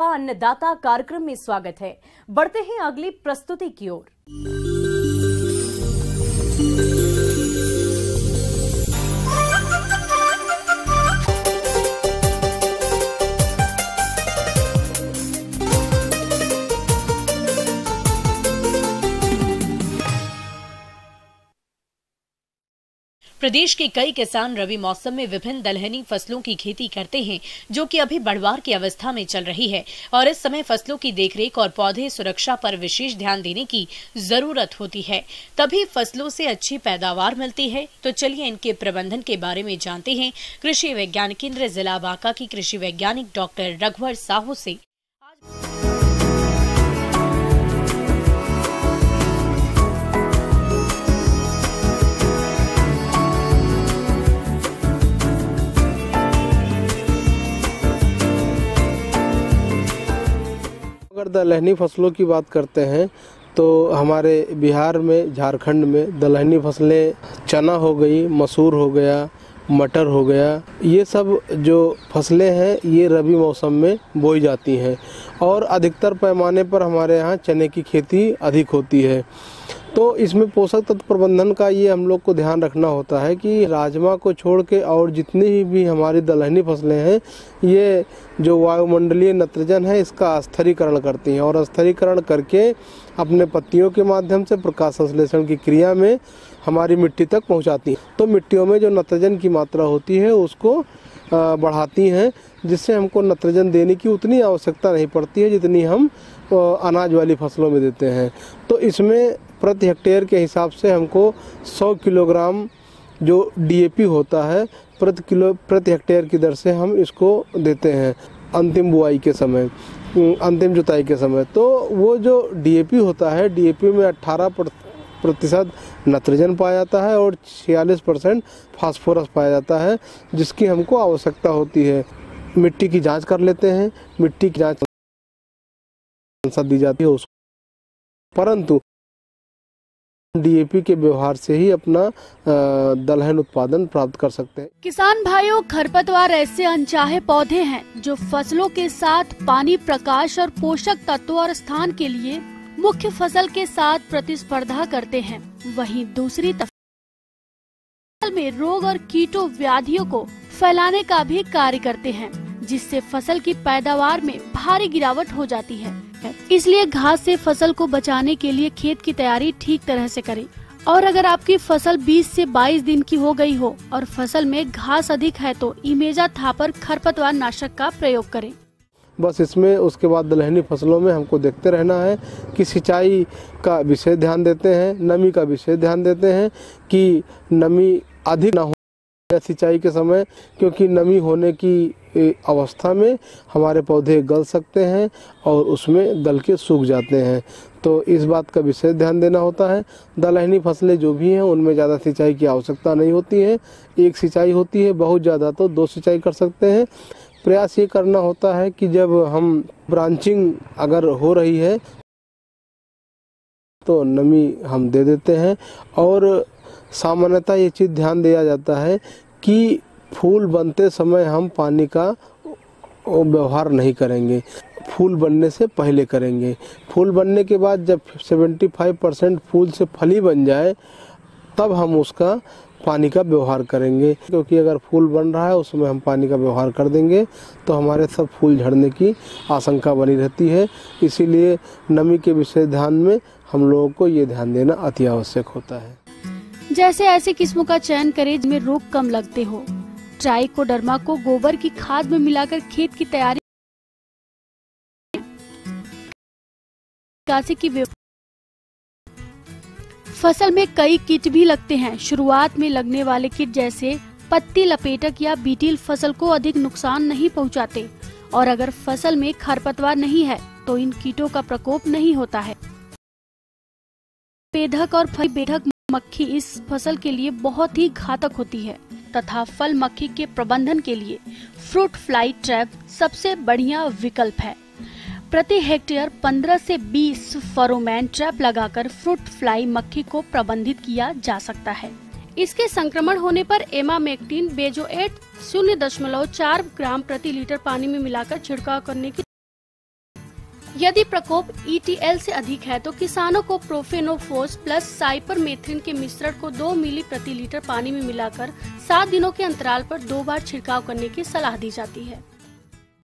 अन्नदाता कार्यक्रम में स्वागत है। बढ़ते हैं अगली प्रस्तुति की ओर। प्रदेश के कई किसान रबी मौसम में विभिन्न दलहनी फसलों की खेती करते हैं, जो कि अभी बढ़वार की अवस्था में चल रही है और इस समय फसलों की देखरेख और पौधे सुरक्षा पर विशेष ध्यान देने की जरूरत होती है, तभी फसलों से अच्छी पैदावार मिलती है। तो चलिए इनके प्रबंधन के बारे में जानते हैं कृषि विज्ञान केंद्र जिला बांका की कृषि वैज्ञानिक डॉक्टर रघुवर साहू से। अगर दलहनी फसलों की बात करते हैं तो हमारे बिहार में, झारखंड में दलहनी फसलें चना हो गई, मसूर हो गया, मटर हो गया, ये सब जो फसलें हैं ये रबी मौसम में बोई जाती हैं और अधिकतर पैमाने पर हमारे यहाँ चने की खेती अधिक होती है। तो इसमें पोषक तत्व प्रबंधन का ये हम लोग को ध्यान रखना होता है कि राजमा को छोड़ के और जितनी भी हमारी दलहनी फसलें हैं ये जो वायुमंडलीय नाइट्रोजन है इसका स्थिरीकरण करती हैं और स्थिरीकरण करके अपने पत्तियों के माध्यम से प्रकाश संश्लेषण की क्रिया में हमारी मिट्टी तक पहुंचाती हैं। तो मिट्टियों में जो नाइट्रोजन की मात्रा होती है उसको बढ़ाती हैं, जिससे हमको नाइट्रोजन देने की उतनी आवश्यकता नहीं पड़ती है जितनी हम अनाज वाली फसलों में देते हैं। तो इसमें प्रति हेक्टेयर के हिसाब से हमको 100 किलोग्राम जो डीएपी होता है प्रति हेक्टेयर की दर से हम इसको देते हैं अंतिम बुआई के समय, अंतिम जुताई के समय। तो वो जो डीएपी होता है, डीएपी में 18% नाइट्रोजन पाया जाता है और 46% फास्फोरस पाया जाता है, जिसकी हमको आवश्यकता होती है। मिट्टी की जांच कर लेते हैं, मिट्टी की जांच दी जाती है उसको, परंतु डीएपी के व्यवहार से ही अपना दलहन उत्पादन प्राप्त कर सकते हैं। किसान भाइयों, खरपतवार ऐसे अनचाहे पौधे हैं जो फसलों के साथ पानी, प्रकाश और पोषक तत्वों और स्थान के लिए मुख्य फसल के साथ प्रतिस्पर्धा करते हैं। वहीं दूसरी तरफ फसल में रोग और कीटों व्याधियों को फैलाने का भी कार्य करते हैं, जिससे फसल की पैदावार में भारी गिरावट हो जाती है। इसलिए घास से फसल को बचाने के लिए खेत की तैयारी ठीक तरह से करें। और अगर आपकी फसल 20 से 22 दिन की हो गई हो और फसल में घास अधिक है तो इमेजा थापर खरपतवार नाशक का प्रयोग करें। बस इसमें उसके बाद दलहनी फसलों में हमको देखते रहना है कि सिंचाई का विशेष ध्यान देते हैं, नमी का विशेष ध्यान देते हैं कि नमी अधिक ना हो सिंचाई के समय, क्योंकि नमी होने की अवस्था में हमारे पौधे गल सकते हैं और उसमें गल के सूख जाते हैं। तो इस बात का विशेष ध्यान देना होता है। दलहनी फसलें जो भी हैं उनमें ज़्यादा सिंचाई की आवश्यकता नहीं होती है, एक सिंचाई होती है, बहुत ज़्यादा तो 2 सिंचाई कर सकते हैं। प्रयास ये करना होता है कि जब हम ब्रांचिंग अगर हो रही है तो नमी हम दे देते हैं और सामान्यतः ये चीज़ ध्यान दिया जाता है कि फूल बनते समय हम पानी का व्यवहार नहीं करेंगे, फूल बनने से पहले करेंगे। फूल बनने के बाद जब 75% फूल से फली बन जाए तब हम उसका पानी का व्यवहार करेंगे, क्योंकि अगर फूल बन रहा है उसमें हम पानी का व्यवहार कर देंगे तो हमारे सब फूल झड़ने की आशंका बनी रहती है। इसीलिए नमी के विशेष ध्यान में हम लोगों को ये ध्यान देना अति आवश्यक होता है। जैसे ऐसी किस्मों का चयन करें जिनमें रोग कम लगते हो। ट्राइकोडर्मा को गोबर की खाद में मिलाकर खेत की तैयारी की फसल में कई कीट भी लगते हैं। शुरुआत में लगने वाले कीट जैसे पत्ती लपेटक या बीटिल फसल को अधिक नुकसान नहीं पहुंचाते और अगर फसल में खरपतवार नहीं है तो इन कीटों का प्रकोप नहीं होता है। बेधक और फल बेधक मक्खी इस फसल के लिए बहुत ही घातक होती है तथा फल मक्खी के प्रबंधन के लिए फ्रूट फ्लाई ट्रैप सबसे बढ़िया विकल्प है। प्रति हेक्टेयर 15 से 20 फेरोमोन ट्रैप लगाकर फ्रूट फ्लाई मक्खी को प्रबंधित किया जा सकता है। इसके संक्रमण होने पर एमामेक्टिन बेंजोएट 0.4 ग्राम प्रति लीटर पानी में मिलाकर छिड़काव करने की यदि प्रकोप ETL से अधिक है तो किसानों को प्रोफेनोफोस प्लस साइपरमेथ्रिन के मिश्रण को 2 मिली प्रति लीटर पानी में मिलाकर 7 दिनों के अंतराल पर 2 बार छिड़काव करने की सलाह दी जाती है।